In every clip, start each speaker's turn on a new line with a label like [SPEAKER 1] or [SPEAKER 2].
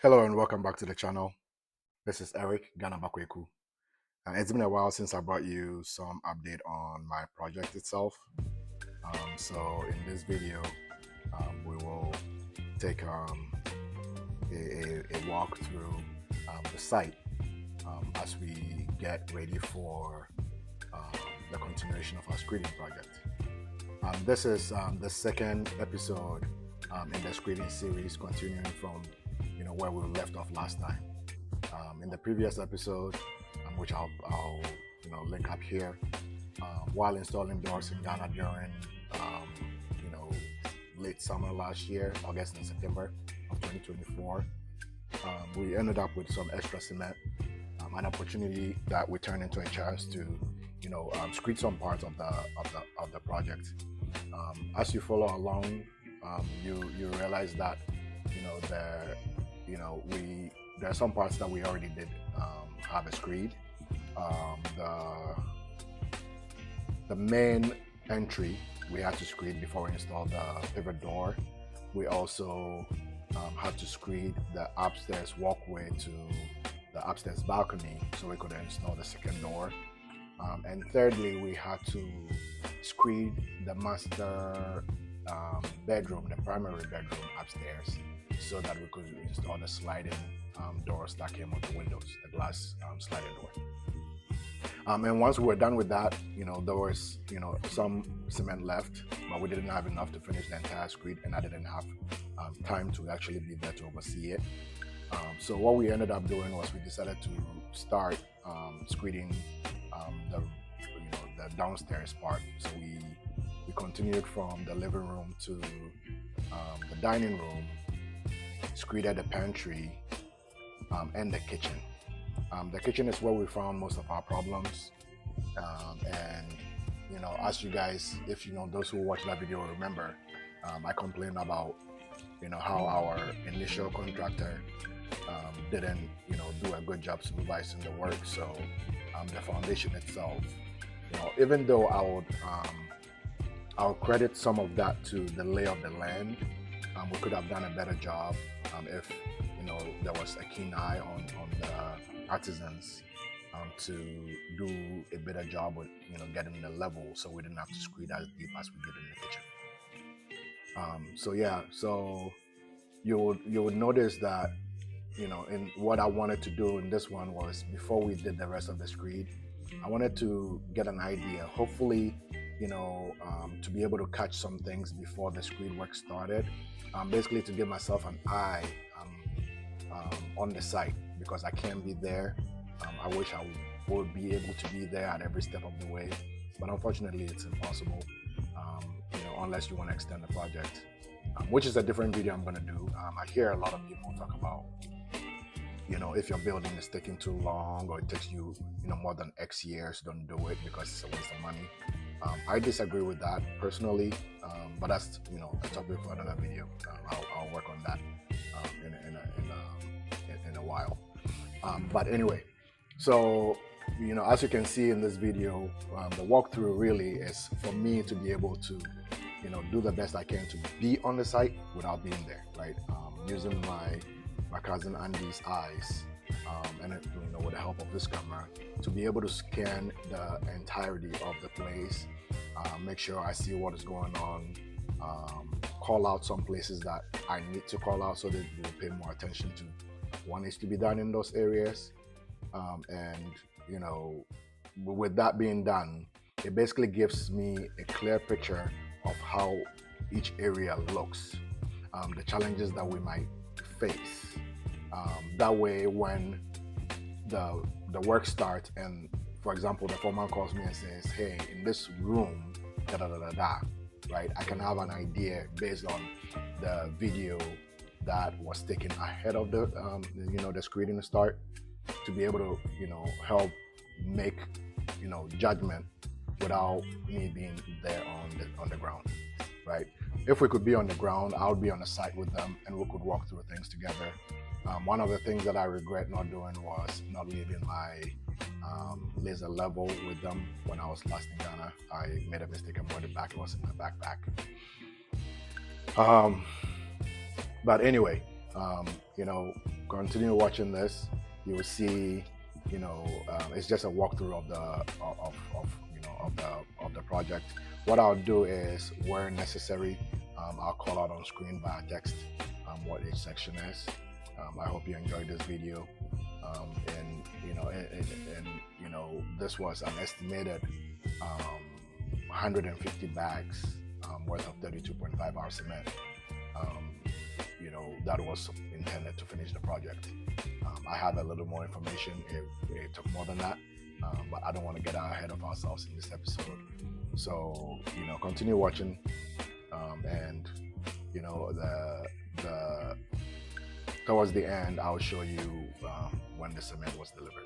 [SPEAKER 1] Hello and welcome back to the channel. This is Eric Ganabakweku. It's been a while since I brought you some update on my project itself. So in this video, we will take a walk through the site as we get ready for the continuation of our screening project. This is the second episode in the screening series, continuing from where we left off last time. In the previous episode, which I'll link up here, while installing doors in Ghana during late summer last year, August and September of 2024, we ended up with some extra cement, an opportunity that we turned into a chance to screed some parts of the project. As you follow along, you realize that there are some parts that we already did have a screed. The main entry we had to screed before we installed the pivot door. We also had to screed the upstairs walkway to the upstairs balcony so we could install the second door. And thirdly, we had to screed the master bedroom, the primary bedroom upstairs, so that we could install the sliding doors that came with the windows, the glass sliding door. And once we were done with that, there was some cement left, but we didn't have enough to finish the entire screed, and I didn't have time to actually be there to oversee it. So what we ended up doing was we decided to start screeding the downstairs part. So we continued from the living room to the dining room, screeded the pantry and the kitchen. The kitchen is where we found most of our problems, and as you guys, if those who watch that video will remember, I complained about how our initial contractor didn't do a good job supervising the work. So the foundation itself, even though I'll credit some of that to the lay of the land, we could have done a better job if there was a keen eye on the artisans to do a better job with getting the level, so we didn't have to screed as deep as we did in the kitchen. So yeah, so you would notice that in what I wanted to do in this one was, before we did the rest of the screed, I wanted to get an idea, hopefully to be able to catch some things before the screed work started, basically to give myself an eye on the site, because I can't be there. I wish I would be able to be there at every step of the way, but unfortunately it's impossible, unless you want to extend the project, which is a different video I'm going to do. I hear a lot of people talk about if your building is taking too long, or it takes you more than X years, don't do it because it's a waste of money. I disagree with that personally, but that's a topic for another video. I'll work on that in a while. But anyway, so as you can see in this video, the walkthrough really is for me to be able to do the best I can to be on the site without being there, right? Using my cousin Andy's eyes, and with the help of this camera, to be able to scan the entirety of the place, make sure I see what is going on, call out some places that I need to call out so that we'll pay more attention to what needs to be done in those areas. And with that being done, it basically gives me a clear picture of how each area looks, the challenges that we might face. That way, when the work starts, and for example the foreman calls me and says, hey, in this room, da da da da da, right, I can have an idea based on the video that was taken ahead of the the screening start, to be able to help make judgment without me being there on the ground, right? If we could be on the ground, I would be on the site with them and we could walk through things together. One of the things that I regret not doing was not leaving my laser level with them when I was last in Ghana. I made a mistake and brought it back. It was in my backpack. But anyway, continue watching this, you will see, it's just a walkthrough of the project. What I'll do is, where necessary, I'll call out on screen via text what each section is. I hope you enjoyed this video. This was an estimated 150 bags worth of 32.5 hour cement. That was intended to finish the project. I have a little more information. It took more than that, but I don't want to get ahead of ourselves in this episode. So, continue watching, and towards the end, I'll show you when the cement was delivered.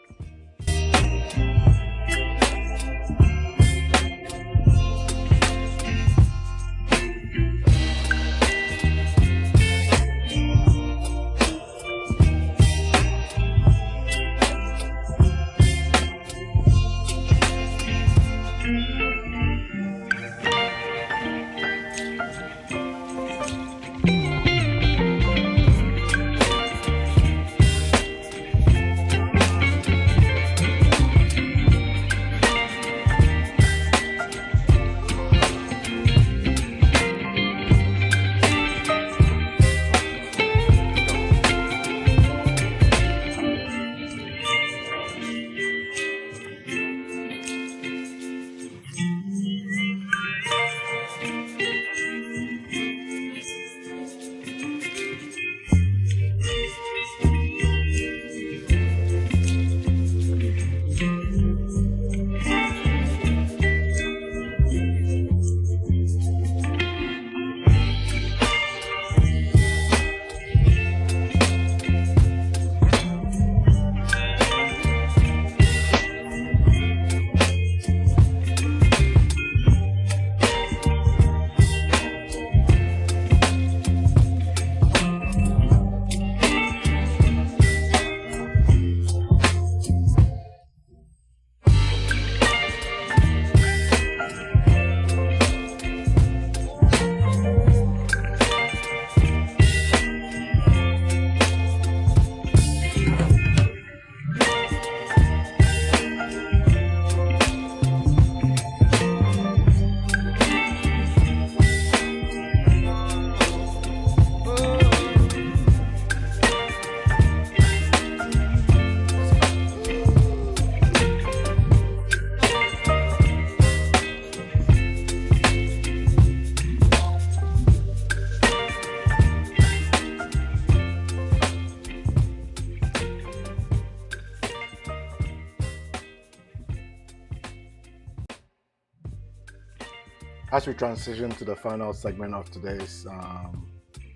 [SPEAKER 1] As we transition to the final segment of today's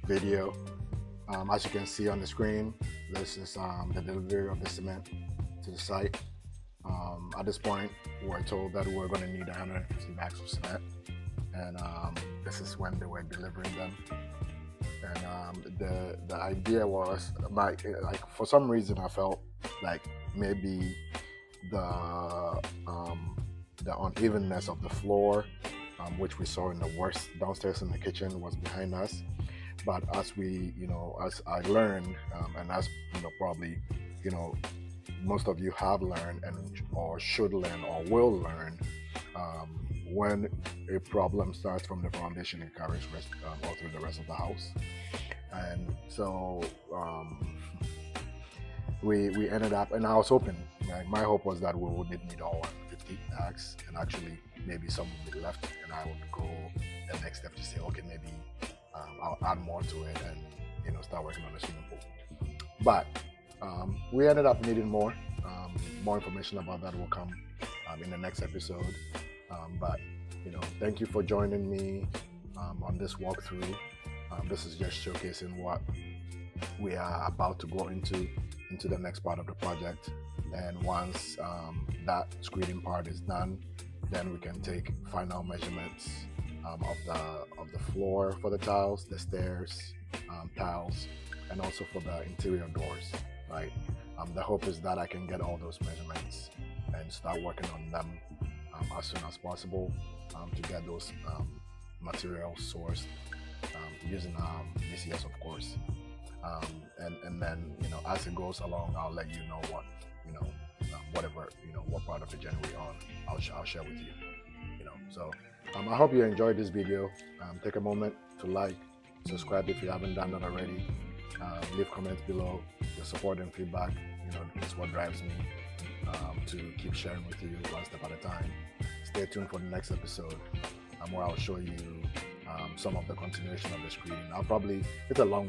[SPEAKER 1] video, as you can see on the screen, this is the delivery of the cement to the site. At this point, we're told that we're going to need 150 bags of cement, and this is when they were delivering them. And the idea was, for some reason, I felt like maybe the unevenness of the floor, which we saw in the worst downstairs in the kitchen, was behind us. But as as I learned, and as probably most of you have learned or should learn or will learn, when a problem starts from the foundation, it carries all through the rest of the house. And so we ended up, and I was hoping, my hope was that we wouldn't need all 150 bags, and actually maybe some would be left, and I would go the next step to say, okay, maybe I'll add more to it and start working on the swimming pool. But we ended up needing more. More information about that will come in the next episode. But thank you for joining me on this walkthrough. This is just showcasing what we are about to go into the next part of the project. And once that screening part is done, then we can take final measurements of the floor for the tiles, the stairs, tiles, and also for the interior doors, right? The hope is that I can get all those measurements and start working on them as soon as possible to get those materials sourced using DCS, of course. And then as it goes along, I'll let you know whatever what part of the journey we're on. I'll share with you. So I hope you enjoyed this video. Take a moment to like, subscribe if you haven't done that already. Leave comments below. Your support and feedback, is what drives me to keep sharing with you one step at a time. Stay tuned for the next episode, where I'll show you some of the continuation of the screening.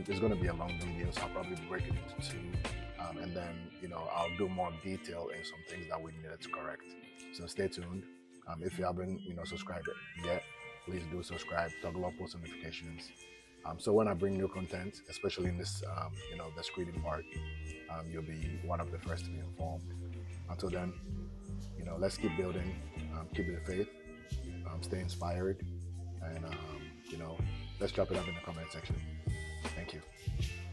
[SPEAKER 1] It's going to be a long video, so I'll probably break it into two, and then I'll do more detail in some things that we needed to correct. So stay tuned. If you haven't subscribed yet, please do subscribe, toggle on post notifications. So when I bring new content, especially in this the screening part, you'll be one of the first to be informed. Until then, let's keep building, keep the faith, stay inspired, and let's drop it up in the comment section. Thank you.